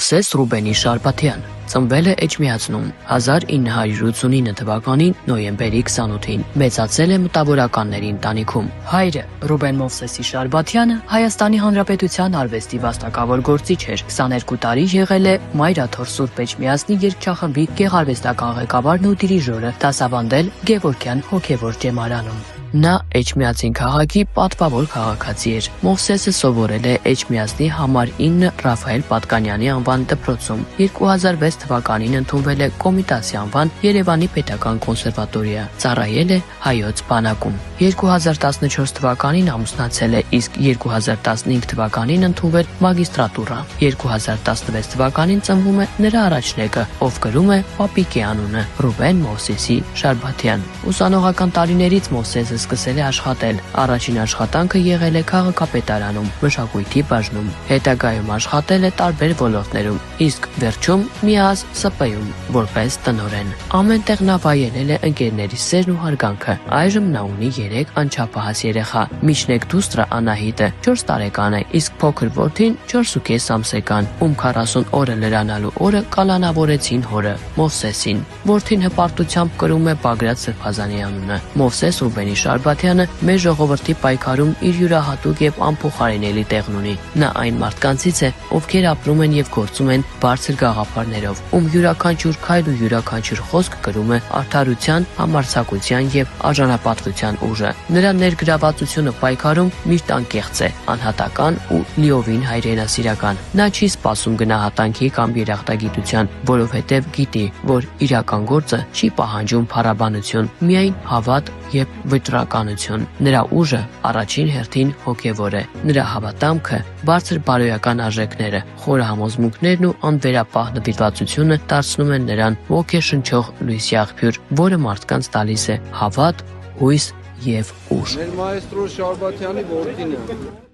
Մովսես Ռուբենի Շարբաթյան ծնվել է Էջմիածնում 1989 թվականին նոյեմբերի 28-ին, մեծացել է մտավորականների ընտանիքում։ Հայրը Ռուբեն Մովսեսի Շարբաթյանը Հայաստանի Հանրապետության արվեստի վաստակավոր գործիչ էր, 22 տարի եղել է Մայրաթոր Սուրբ Էջմիածնի երգչախմբի գեղարվեստական ղեկավարն ու դիրիժորը, դասավանդել Գևորգյան հոգևոր ջեմարանում։ Նա Էջմիածին քաղաքի պատվավոր քաղաքացի էր։ Մովսեսը սովորել է Էջմիածնի համար 9 Ռաֆայել Պատկանյանի անվան դպրոցում։ 2006 թվականին ընդունվել է Կոմիտասի անվան Երևանի պետական կոնսերվատորիա։ Ծառայել է Հայոց բանակում։ 2014 թվականին ամուսնացել է, իսկ 2015 թվականին ընդունվել մագիստրատուրա։ 2016 թվականին ծնվում է նրա առաջնեկը, ով կրում է պապիկի անունը՝ Ռուբեն Մովսեսի Շարբաթյան։ Ուսանողական տարիներից Մովսեսը սկսել է աշխատել։ Առաջին աշխատանքը եղել է քաղաքապետարանում, մշակույթի բաժնում։ Հետագայում աշխատել է տարբեր ոլորտներում, իսկ վերջում միահաս ՍՊ-ում որպես տնօրեն։ Ամենտեղ նա վայելել է ընկերների սերն ու հարգանքը։ Այժմ նա ունի 3 անչափահաս երեխա։ Միջնեկ դուստրը Անահիտը 4 տարեկան է, իսկ փոքր որդին 4.5 ամսեկան, ում 40 օրը լրանալու օրը կալանավորեցին հորը՝ Մովսեսին։ Որդին հպարտությամբ կրում է Բագրատ Սրբազանի անունը։ Մովսես Ռուբենի Շարբաթյանը մեր ժողովրդի պայքարում իր յուրահատուկ եւ անփոխարինելի տեղն ունի։ Նա այն մարդկանցից է, ովքեր ապրում են եւ գործում են բարձր գաղափարներով, ում յուրաքանչյուր քայլ ու յուրաքանչյուր խոսք կրում է արդարության, համարձակության եւ արժանապատվության ուժը։ Նրա ներգրավվածությունը պայքարում միշտ անկեղծ է, անհատական ու լիովին հայրենասիրական։ Նա չի սպասում գնահատանքի կամ երախտագիտության, որովհետև գիտի, որ իրական գործը չի պահանջում փառաբանություն, միայն հավատ եւ վճռականություն։ Նրա ուժը առաջին հերթին հոգեվոր է։ Նրա հավատամքը, բարձր բարոյական արժեքները, խորը համոզմունքներն ու անվերապահ նվիրվածությունը դարձնում են նրան ոգեշնչող լույսի աղբյուր, որը մարդկանց տալիս է հավատ, հույս եւ ուժ։ Մեր մայստրո Շարբաթյանի որդին է։